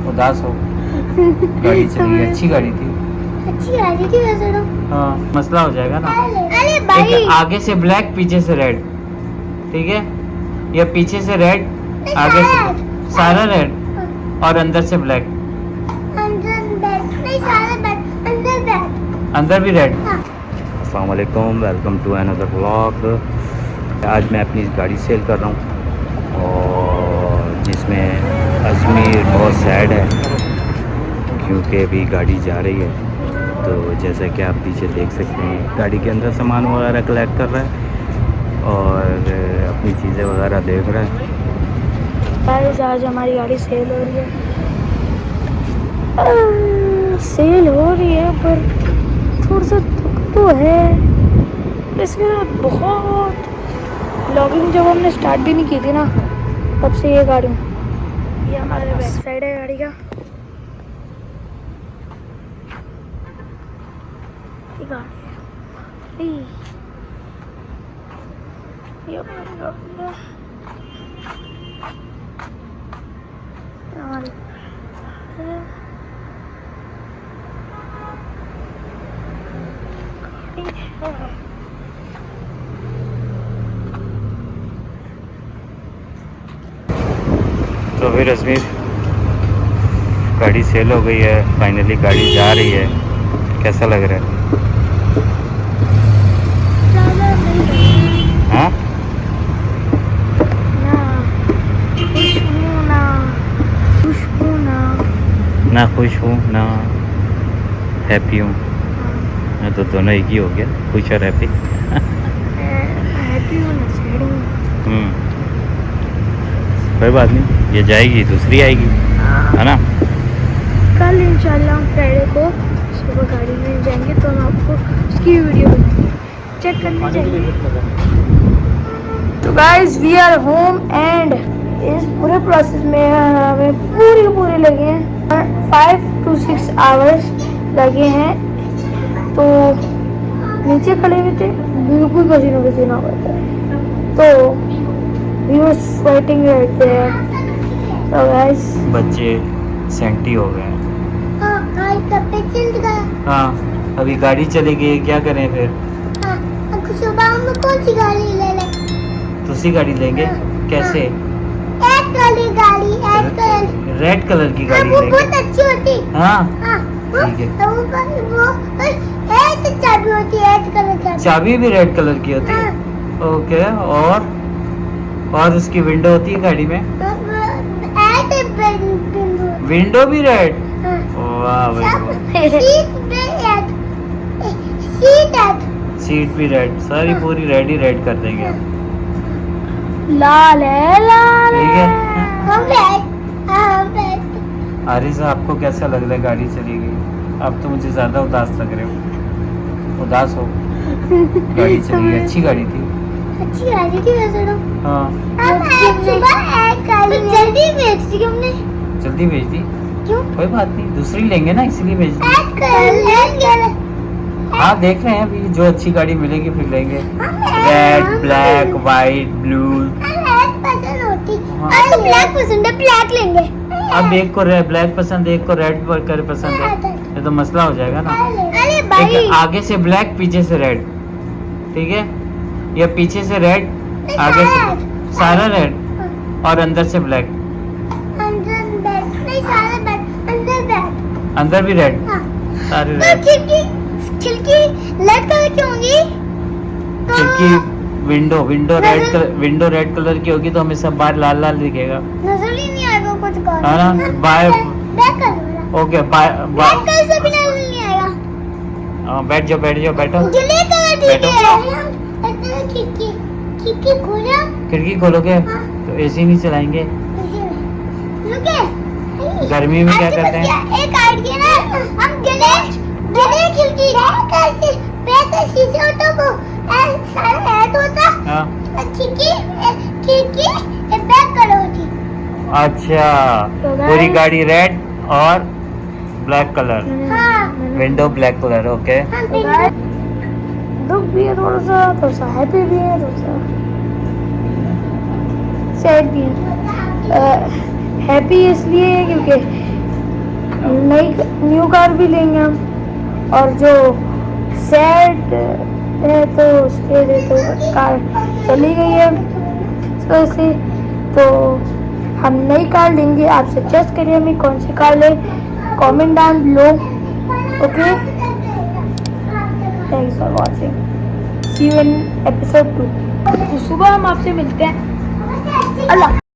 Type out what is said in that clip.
उदास हो। गाड़ी चली, अच्छी गाड़ी थी। वैसे तो। हाँ, मसला हो जाएगा ना। अरे भाई, एक आगे से ब्लैक, पीछे से रेड, ठीक है? या पीछे से रेड, आगे से सारा रेड और अंदर से ब्लैक। अंदर भी रेड। अस्सलाम वालेकुम, वेलकम टू अनदर व्लॉग। आज मैं अपनी गाड़ी सेल कर रहा हूँ और जिसमें अजमेर बहुत सैड है क्योंकि अभी गाड़ी जा रही है। तो जैसा कि आप पीछे देख सकते हैं, गाड़ी के अंदर सामान वगैरह कलेक्ट कर रहा है और अपनी चीज़ें वगैरह देख रहा है। गाइस आज हमारी गाड़ी सेल हो रही है। सेल हो रही है पर थोड़ा सा दुख तो है। इसके साथ बहुत ब्लॉगिंग जब हमने स्टार्ट भी नहीं की थी ना, तब से ये गाड़ी, ये हमारे बैक साइड है गाड़ी का। ये गाड़ी है, ये हमारी गाड़ी है, हमारी तो फिर अजमेर गाड़ी सेल हो गई है, फाइनली गाड़ी जा रही है। कैसा लग रहा है? हाँ? ना खुश हूँ ना हैप्पी हूँ। मैं तो दोनों एक ही हो गया, खुश और हैप्पी। कोई बात नहीं, ये जाएगी दूसरी आएगी, है ना? कल इंशाल्लाह हम फ्राइडे को सुबह गाड़ी में जाएंगे तो हम आपको उसकी वीडियो चेक करने जाएंगे। तो guys we are home and इस पूरे प्रोसेस में हमें पूरे लगे हैं 5 to 6 आवर्स लगे हैं। तो नीचे खड़े हुए थे, बिल्कुल पसीना हो गया था, तो वी वर स्वेटिंग रहते हैं। तो गाइस बच्चे सेंटी हो गए हैं। हाँ, अभी गाड़ी चलेगी, क्या करें फिर? सुबह हम कौन सी गाड़ी ले लें? दूसरी गाड़ी लेंगे। कैसे? रेड कलर की गाड़ी वो लेंगे। बहुत अच्छी होती। हाँ, ठीक ठीक है। तो चाबी होती है रेड कलर की। चाबी भी रेड कलर की होती है। ओके, और उसकी विंडो होती है गाड़ी में। विंडो भी रेड। वाह भाई, सीट भी रेड, सारी पूरी रेड ही रेड कर देंगे हम। लाल है ठीक है। हम आरिज़ा, आपको कैसा लग रहा है गाड़ी चलेगी? आप तो मुझे ज़्यादा उदास लग रहे हो। उदास हो। गाड़ी चलेगी, अच्छी गाड़ी थी। वैसे तो। हाँ, जल्दी भेज दी। क्यों? कोई बात नहीं, दूसरी लेंगे ना, इसलिए भेज दी। हाँ, देख रहे हैं अभी जो अच्छी गाड़ी मिलेगी फिर लेंगे। Red, black, white, blue. Black पसंद है, ब्लैक लेंगे। अब एक को ब्लैक पसंद है, एक को रेड कर पसंद है, ये तो मसला हो जाएगा ना। अरे भाई, एक आगे से ब्लैक, पीछे से रेड, ठीक है? या पीछे से रेड, आगे से सारा रेड और अंदर से ब्लैक। अंदर भी रेड, सारे रेड। खिड़की रेड कलर की होंगी तो खिड़की विंडो रेड कलर की होगी तो हमें सब बाहर लाल लाल दिखेगा। नजर ही नहीं आएगा कुछ कलर। है ना? By black colour. Okay, black colour से भी नजर नहीं आएगा। बैठ जाओ बैठो। ग्रे कलर ठीक है। खिड़की खोलो। खिड़की खोलोगे तो एसी नहीं चलाएंगे। गर्मी में क्या करते हैं? एक आइडिया ना, हम ग्रे खिड़की कैसे शीशे होता वो सारा हेड होता। हाँ, खिड़की ब्लैक कलर होती। अच्छा, पूरी गाड़ी रेड और ब्लैक कलर, हाँ, विंडो ब्लैक कलर। ओके, दुख भी है, थोड़ा सा हैप्पी भी है, थोड़ा सा सैड भी है। हैप्पी इसलिए है क्योंकि नई न्यू कार भी लेंगे हम, और जो सैड है तो उसके लिए तो कार चली गई है इस वजह से, तो हम नई कार लेंगे। आप सजेस्ट करिए हमें कौन सी कार ले, comment down below. Okay, thanks for watching, see you in episode 2। तो सुबह हम आपसे मिलते हैं। अल्लाह।